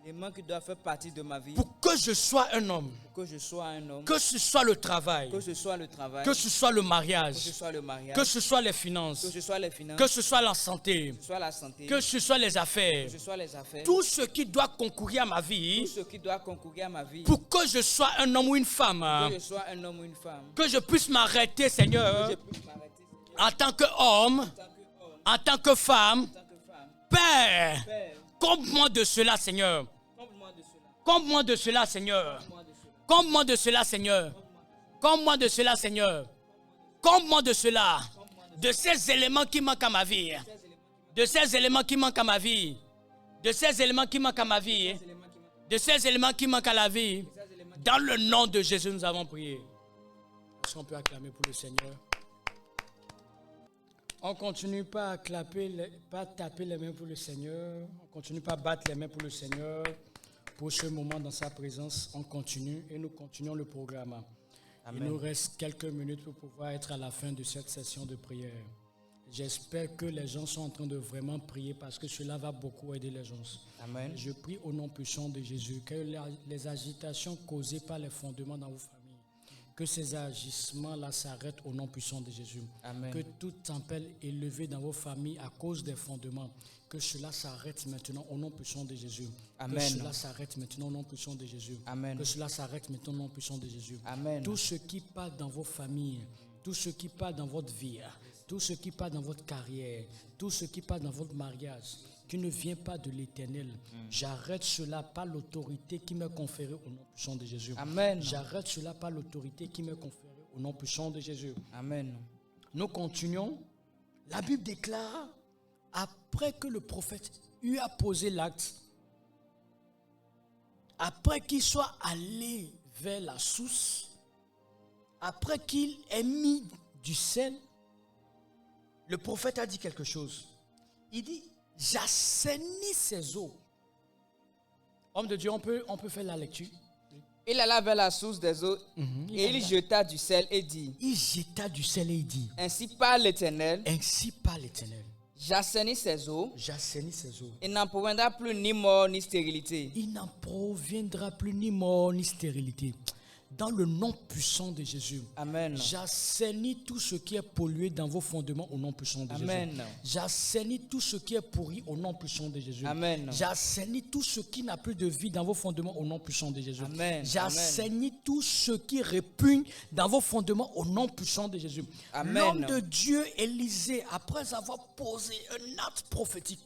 [SPEAKER 2] Les éléments qui doivent faire partie de ma vie.
[SPEAKER 1] Pour que je sois un homme.
[SPEAKER 2] Pour que je sois un homme.
[SPEAKER 1] Que ce soit le travail.
[SPEAKER 2] Que ce soit le travail.
[SPEAKER 1] Que ce soit le mariage.
[SPEAKER 2] Que ce soit le mariage.
[SPEAKER 1] Que ce soit les finances.
[SPEAKER 2] Que ce soit les finances.
[SPEAKER 1] Que ce soit la santé.
[SPEAKER 2] Que ce soit la santé.
[SPEAKER 1] Que ce soit les affaires.
[SPEAKER 2] Que ce soit les affaires.
[SPEAKER 1] Tout ce qui doit concourir à ma vie.
[SPEAKER 2] Tout ce qui doit concourir à ma vie.
[SPEAKER 1] Pour que je sois un homme ou une femme.
[SPEAKER 2] Que je sois un homme ou une femme.
[SPEAKER 1] Que je puisse m'arrêter, Seigneur.
[SPEAKER 2] Que je puisse m'arrêter, Seigneur.
[SPEAKER 1] En tant qu'homme. En tant que femme. Père. Comble-moi de cela, Seigneur. Comble-moi de cela, Seigneur. Comble-moi de cela, Seigneur. Comble-moi de cela, Seigneur. Comble-moi de cela. De ces éléments qui manquent à ma vie. De ces éléments qui manquent à ma vie. De ces éléments qui manquent à ma vie. De ces éléments qui manquent à la vie. Dans le nom de Jésus, nous avons prié. Est-ce qu'on peut acclamer pour le Seigneur? On ne continue pas à clapper, pas taper les mains pour le Seigneur. On ne continue pas à battre les mains pour le Seigneur. pour ce moment dans sa présence. On continue et nous continuons le programme.
[SPEAKER 2] Amen.
[SPEAKER 1] Il nous reste quelques minutes pour pouvoir être à la fin de cette session de prière. J'espère que les gens sont en train de vraiment prier parce que cela va beaucoup aider les gens.
[SPEAKER 2] Amen.
[SPEAKER 1] Je prie au nom puissant de Jésus que les agitations causées par les fondements dans vos familles, que ces agissements-là s'arrêtent au nom puissant de Jésus.
[SPEAKER 2] Amen.
[SPEAKER 1] Que toute tempête élevée dans vos familles à cause des fondements, que cela s'arrête maintenant au nom puissant de Jésus.
[SPEAKER 2] Amen.
[SPEAKER 1] Que cela s'arrête maintenant au nom puissant de Jésus.
[SPEAKER 2] Amen.
[SPEAKER 1] Que cela s'arrête maintenant au nom puissant de Jésus.
[SPEAKER 2] Amen.
[SPEAKER 1] Tout ce qui passe dans vos familles, tout ce qui passe dans votre vie, tout ce qui passe dans votre carrière, tout ce qui passe dans votre mariage, qui ne vient pas de l'Éternel, j'arrête cela par l'autorité qui m'est conférée au nom puissant de Jésus.
[SPEAKER 2] Amen.
[SPEAKER 1] J'arrête cela par l'autorité qui m'est conférée au nom puissant de Jésus.
[SPEAKER 2] Amen.
[SPEAKER 1] Nous continuons. La Bible déclare, après que le prophète eut à poser l'acte, après qu'il soit allé vers la source, après qu'il ait mis du sel, le prophète a dit quelque chose. Il dit, j'assainis ces eaux. Homme de Dieu, on peut faire la lecture.
[SPEAKER 2] Il alla vers la source des eaux et il jeta du sel et dit,
[SPEAKER 1] Il jeta du sel et il dit,
[SPEAKER 2] ainsi parle l'Éternel,
[SPEAKER 1] ainsi parle l'Éternel,
[SPEAKER 2] j'assainis ces eaux,
[SPEAKER 1] j'assainis ces eaux.
[SPEAKER 2] il n'en proviendra plus ni mort ni stérilité.
[SPEAKER 1] Il n'en proviendra plus ni mort ni stérilité. Dans le nom puissant de Jésus,
[SPEAKER 2] Amen.
[SPEAKER 1] j'assainis tout ce qui est pollué dans vos fondements au nom puissant de
[SPEAKER 2] Amen.
[SPEAKER 1] Jésus. J'assainis tout ce qui est pourri au nom puissant de Jésus.
[SPEAKER 2] Amen.
[SPEAKER 1] J'assainis tout ce qui n'a plus de vie dans vos fondements au nom puissant de Jésus.
[SPEAKER 2] Amen.
[SPEAKER 1] J'assainis tout ce qui répugne dans vos fondements au nom puissant de Jésus.
[SPEAKER 2] Amen.
[SPEAKER 1] L'homme de Dieu Élisée, après avoir posé un acte prophétique,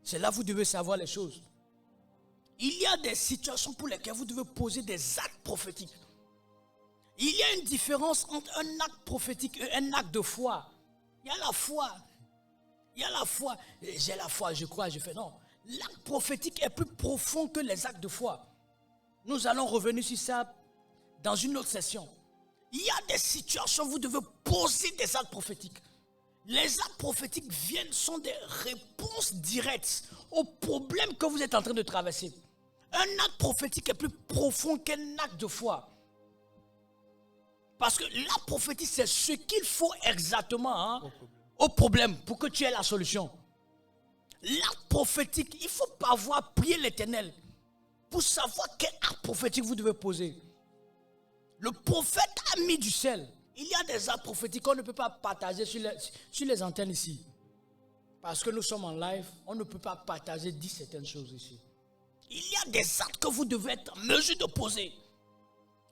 [SPEAKER 1] c'est là que vous devez savoir les choses. Il y a des situations pour lesquelles vous devez poser des actes prophétiques. Il y a une différence entre un acte prophétique et un acte de foi. Il y a la foi. Il y a la foi. J'ai la foi, je crois, je fais. Non. L'acte prophétique est plus profond que les actes de foi. Nous allons revenir sur ça dans une autre session. Il y a des situations où vous devez poser des actes prophétiques. Les actes prophétiques sont des réponses directes aux problèmes que vous êtes en train de traverser. Un acte prophétique est plus profond qu'un acte de foi. Parce que l'acte prophétique, c'est ce qu'il faut exactement au problème pour que tu aies la solution. L'acte prophétique, il ne faut pas avoir prié l'Éternel pour savoir quel acte prophétique vous devez poser. Le prophète a mis du sel. Il y a des actes prophétiques qu'on ne peut pas partager sur les antennes ici. Parce que nous sommes en live, on ne peut pas partager 10 certaines choses ici. Il y a des actes que vous devez être en mesure de poser.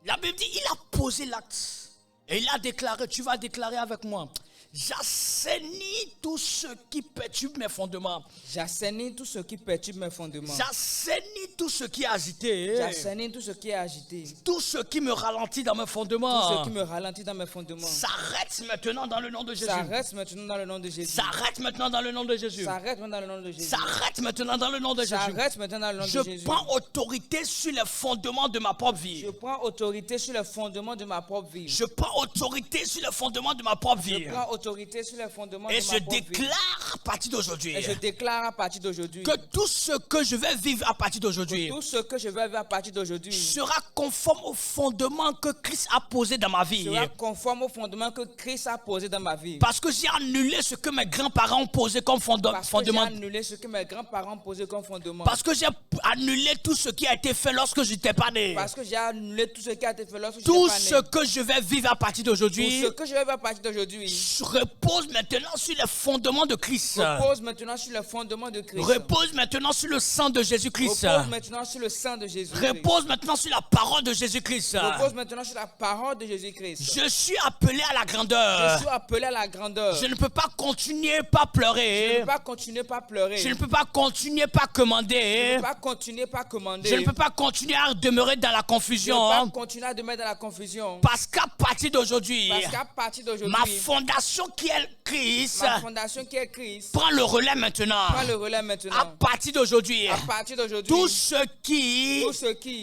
[SPEAKER 1] La Bible dit, il a posé l'acte. Et il a déclaré, tu vas déclarer avec moi, j'assainis tout ce qui perturbe mes fondements.
[SPEAKER 2] J'assainis tout ce qui perturbe mes fondements.
[SPEAKER 1] J'assainis tout ce qui est agité.
[SPEAKER 2] J'assainis tout ce qui est agité.
[SPEAKER 1] Tout ce qui me ralentit dans mes fondements.
[SPEAKER 2] Tout ce qui me ralentit dans mes fondements.
[SPEAKER 1] S'arrête maintenant dans le nom de Jésus.
[SPEAKER 2] S'arrête maintenant dans le nom de Jésus.
[SPEAKER 1] S'arrête maintenant dans le nom de Jésus.
[SPEAKER 2] S'arrête maintenant dans le nom de Jésus.
[SPEAKER 1] S'arrête maintenant dans le nom de Jésus.
[SPEAKER 2] S'arrête maintenant dans le nom de Jésus.
[SPEAKER 1] Je prends autorité sur les fondements de ma propre vie.
[SPEAKER 2] Je prends autorité sur les fondements de ma propre vie.
[SPEAKER 1] Je prends autorité sur les fondements de ma propre vie.
[SPEAKER 2] Je prends autorité sur les fondements
[SPEAKER 1] Et
[SPEAKER 2] de ma
[SPEAKER 1] je
[SPEAKER 2] propre vie.
[SPEAKER 1] déclare à partir d'aujourd'hui
[SPEAKER 2] Et je déclare à partir d'aujourd'hui
[SPEAKER 1] que tout ce que je vais vivre à partir d'aujourd'hui
[SPEAKER 2] tout ce que je vais vivre à partir d'aujourd'hui
[SPEAKER 1] sera conforme au fondement que Christ a posé dans ma vie.
[SPEAKER 2] sera conforme au fondement que Christ a posé dans ma vie.
[SPEAKER 1] Parce que j'ai annulé ce que mes grands-parents ont posé comme fondement.
[SPEAKER 2] Parce que j'ai annulé ce que mes grands-parents ont posé comme fondement.
[SPEAKER 1] Parce que j'ai annulé tout ce qui a été fait lorsque je n'étais pas né.
[SPEAKER 2] Parce que j'ai annulé tout ce qui a été fait lorsque je
[SPEAKER 1] Tout
[SPEAKER 2] n'étais pas né.
[SPEAKER 1] ce que je vais vivre à partir d'aujourd'hui
[SPEAKER 2] Tout ce que je vais vivre à partir d'aujourd'hui
[SPEAKER 1] repose maintenant sur les fondements de Christ.
[SPEAKER 2] repose maintenant sur le fondement de Christ.
[SPEAKER 1] Repose maintenant sur le sang de Jésus-Christ.
[SPEAKER 2] Repose maintenant sur le sang de Jésus.
[SPEAKER 1] Repose maintenant sur la parole de Jésus-Christ.
[SPEAKER 2] Repose maintenant sur la parole de Jésus-Christ.
[SPEAKER 1] Je suis appelé à la grandeur.
[SPEAKER 2] Je suis appelé à la grandeur.
[SPEAKER 1] Je ne peux pas continuer pas
[SPEAKER 2] Je ne
[SPEAKER 1] pleurer.
[SPEAKER 2] peux pas continuer pas pleurer.
[SPEAKER 1] Je ne peux pas continuer pas
[SPEAKER 2] Je ne
[SPEAKER 1] commander.
[SPEAKER 2] peux pas continuer pas commander.
[SPEAKER 1] Je ne peux pas continuer à demeurer dans la
[SPEAKER 2] Je ne peux
[SPEAKER 1] confusion.
[SPEAKER 2] pas continuer à demeurer dans la confusion.
[SPEAKER 1] Parce qu'à partir d'aujourd'hui,
[SPEAKER 2] Parce qu'à partir d'aujourd'hui,
[SPEAKER 1] ma fondation qui est Christ
[SPEAKER 2] ma fondation qui est Christ
[SPEAKER 1] prend le relais maintenant.
[SPEAKER 2] prend le relais
[SPEAKER 1] À
[SPEAKER 2] maintenant.
[SPEAKER 1] partir d'aujourd'hui,
[SPEAKER 2] À partir d'aujourd'hui,
[SPEAKER 1] tout ce qui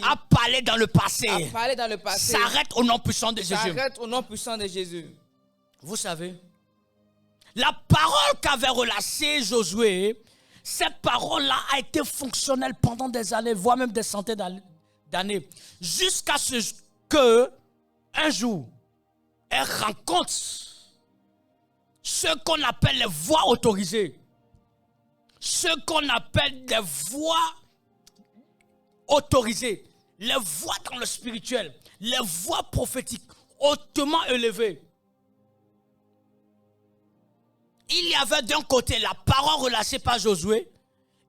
[SPEAKER 2] a
[SPEAKER 1] a parlé dans le passé
[SPEAKER 2] parlé dans le passé
[SPEAKER 1] s'arrête au nom puissant de Jésus.
[SPEAKER 2] s'arrête au nom puissant de Jésus.
[SPEAKER 1] Vous savez, la parole qu'avait relâchée Josué, Cette parole-là a été fonctionnelle pendant des années, voire même des centaines d'années, jusqu'à ce que un jour, elle rencontre ce qu'on appelle les voix autorisées, ce qu'on appelle des voix autorisées, les voix dans le spirituel, les voix prophétiques hautement élevées. Il y avait d'un côté la parole relâchée par Josué,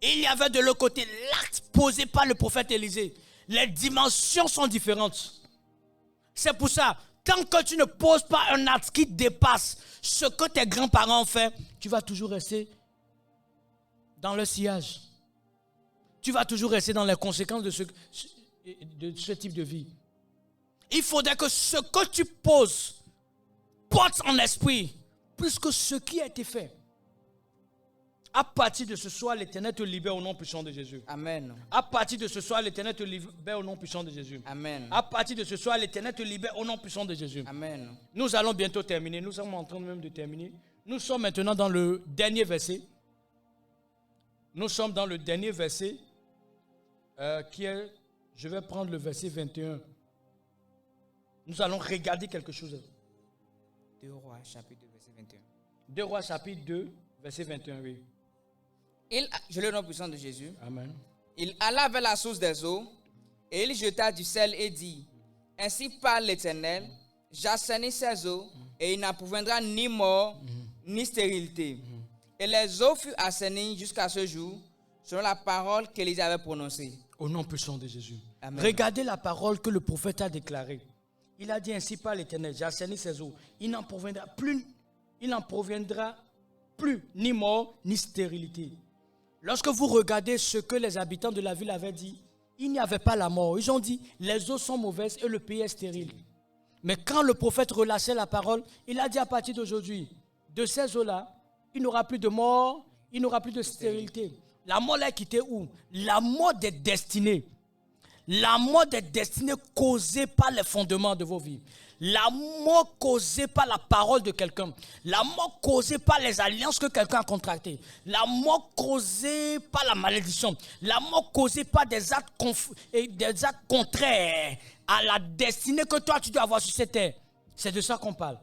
[SPEAKER 1] et il y avait de l'autre côté l'acte posé par le prophète Élisée. Les dimensions sont différentes. C'est pour ça, tant que tu ne poses pas un acte qui dépasse ce que tes grands-parents ont fait, tu vas toujours rester dans le sillage. Tu vas toujours rester dans les conséquences de ce type de vie. Il faudrait que ce que tu poses porte en esprit plus que ce qui a été fait. À partir de ce soir, l'Éternel te libère au nom puissant de Jésus.
[SPEAKER 2] Amen.
[SPEAKER 1] À partir de ce soir, l'Éternel te libère au nom puissant de Jésus.
[SPEAKER 2] Amen.
[SPEAKER 1] À partir de ce soir, l'Éternel te libère au nom puissant de Jésus.
[SPEAKER 2] Amen.
[SPEAKER 1] Nous allons bientôt terminer. Nous sommes en train même de terminer. Nous sommes maintenant dans le dernier verset. Nous sommes dans le dernier verset qui est, je vais prendre le verset 21. Nous allons regarder quelque chose.
[SPEAKER 2] 2 Rois, chapitre 2, verset 21.
[SPEAKER 1] 2 Rois, chapitre 2, verset 21, oui.
[SPEAKER 2] Je le nom puissant de Jésus.
[SPEAKER 1] Amen.
[SPEAKER 2] Il alla vers la source des eaux, et il jeta du sel et dit, ainsi parle l'Éternel, j'assainis ces eaux, et il n'en proviendra ni mort, ni stérilité. Et les eaux furent assainies jusqu'à ce jour, selon la parole qu'Élisée avait prononcée.
[SPEAKER 1] Au nom puissant de Jésus.
[SPEAKER 2] Amen.
[SPEAKER 1] Regardez la parole que le prophète a déclarée. Il a dit ainsi par l'Éternel, j'ai assaini ces eaux. Il n'en proviendra plus ni mort, ni stérilité. Lorsque vous regardez ce que les habitants de la ville avaient dit, il n'y avait pas la mort. Ils ont dit, les eaux sont mauvaises et le pays est stérile. Mais quand le prophète relâchait la parole, il a dit à partir d'aujourd'hui, de ces eaux-là, il n'y aura plus de mort, il n'y aura plus de stérilité. La mort l'a quitté où? La mort des destinées. La mort des destinées causée par les fondements de vos vies. La mort causée par la parole de quelqu'un. La mort causée par les alliances que quelqu'un a contractées. La mort causée par la malédiction. La mort causée par des actes contraires à la destinée que toi tu dois avoir sur cette terre. C'est de ça qu'on parle.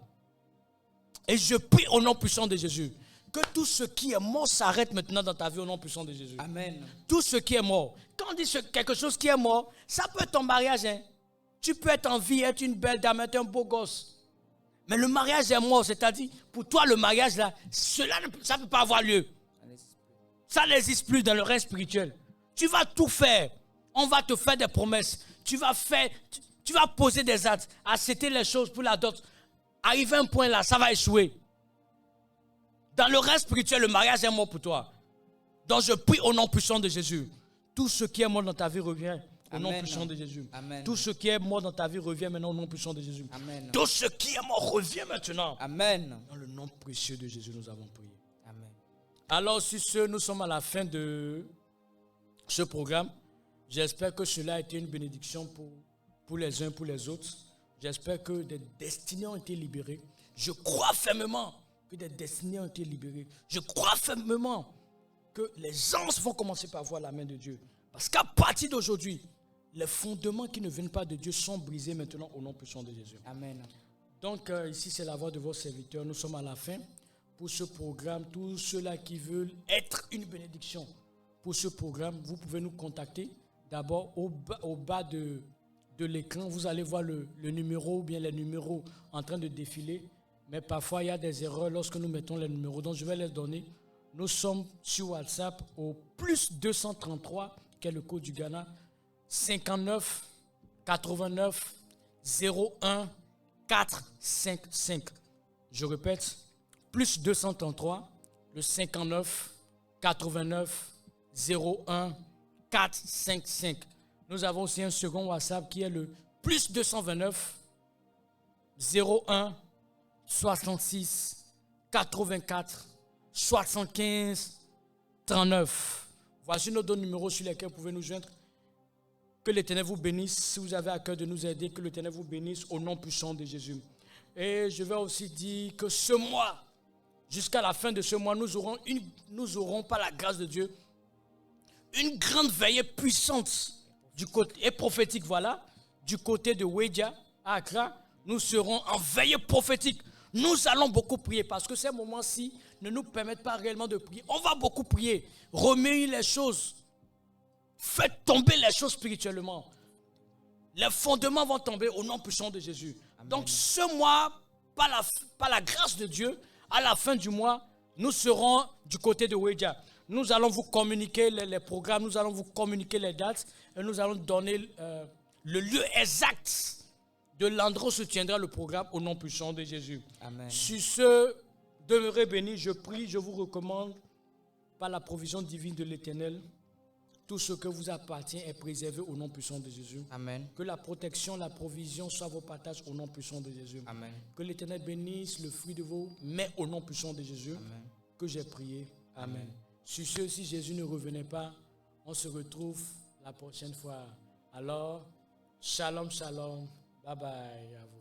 [SPEAKER 1] Et je prie au nom puissant de Jésus que tout ce qui est mort s'arrête maintenant dans ta vie au nom puissant de Jésus.
[SPEAKER 2] Amen.
[SPEAKER 1] Tout ce qui est mort. Quand on dit quelque chose qui est mort, ça peut être ton mariage. Hein. Tu peux être en vie, être une belle dame, être un beau gosse. Mais le mariage est mort, c'est-à-dire, pour toi, le mariage, là, ça ne peut pas avoir lieu. Ça n'existe plus dans le règne spirituel. Tu vas tout faire. On va te faire des promesses. Tu vas poser des actes, accepter les choses pour la dot. Arriver à un point là, ça va échouer. Dans le règne spirituel, le mariage est mort pour toi. Donc je prie au nom puissant de Jésus. Tout ce qui est mort dans ta vie revient au nom puissant de Jésus.
[SPEAKER 2] Amen.
[SPEAKER 1] Tout ce qui est mort dans ta vie revient maintenant au nom puissant de Jésus.
[SPEAKER 2] Amen.
[SPEAKER 1] Tout ce qui est mort revient maintenant.
[SPEAKER 2] Amen.
[SPEAKER 1] Dans le nom précieux de Jésus, nous avons prié.
[SPEAKER 2] Amen.
[SPEAKER 1] Alors, sur ce, nous sommes à la fin de ce programme. J'espère que cela a été une bénédiction pour les uns, pour les autres. J'espère que des destinées ont été libérées. Je crois fermement que des destinées ont été libérées. Je crois fermement que les anges vont commencer par voir la main de Dieu. Parce qu'à partir d'aujourd'hui, les fondements qui ne viennent pas de Dieu sont brisés maintenant au nom puissant de Jésus.
[SPEAKER 2] Amen.
[SPEAKER 1] Donc ici, c'est la voix de vos serviteurs. Nous sommes à la fin pour ce programme. Tous ceux-là qui veulent être une bénédiction pour ce programme, vous pouvez nous contacter. D'abord, au bas de l'écran, vous allez voir le numéro ou bien les numéros en train de défiler. Mais parfois, il y a des erreurs lorsque nous mettons les numéros. Donc, je vais les donner. Nous sommes sur WhatsApp au plus 233, qui est le code du Ghana, 59 89 01 455. Je répète, plus 233, le 59 89 01 455. Nous avons aussi un second WhatsApp qui est le plus 229 01 66 84 75 39. Voici nos deux numéros sur lesquels vous pouvez nous joindre. Que l'Éternel vous bénisse. Si vous avez à cœur de nous aider, que l'Éternel vous bénisse au nom puissant de Jésus. Et je vais aussi dire que ce mois, jusqu'à la fin de ce mois, nous aurons par la grâce de Dieu une grande veillée puissante du côté, et prophétique, voilà, du côté de Ouédia, à Accra. Nous serons en veillée prophétique. Nous allons beaucoup prier parce que ces moments-ci ne nous permettent pas réellement de prier. On va beaucoup prier, remuer les choses, faites tomber les choses spirituellement. Les fondements vont tomber au nom puissant de Jésus. Amen. Donc ce mois, par la grâce de Dieu, à la fin du mois, nous serons du côté de Ouédia. Nous allons vous communiquer les programmes, nous allons vous communiquer les dates et nous allons donner le lieu exact de l'endroit où se tiendra le programme au nom puissant de Jésus.
[SPEAKER 2] Amen.
[SPEAKER 1] Sur ce, demeurez bénis, je prie, je vous recommande par la provision divine de l'Éternel. Tout ce que vous appartient est préservé au nom puissant de Jésus.
[SPEAKER 2] Amen.
[SPEAKER 1] Que la protection, la provision soient vos partages au nom puissant de Jésus.
[SPEAKER 2] Amen.
[SPEAKER 1] Que l'Éternel bénisse le fruit de vos mains au nom puissant de Jésus.
[SPEAKER 2] Amen.
[SPEAKER 1] Que j'ai prié. Amen.
[SPEAKER 2] Amen.
[SPEAKER 1] Sur ce, si Jésus ne revenait pas, on se retrouve la prochaine fois. Alors, shalom, shalom. Bye bye à vous.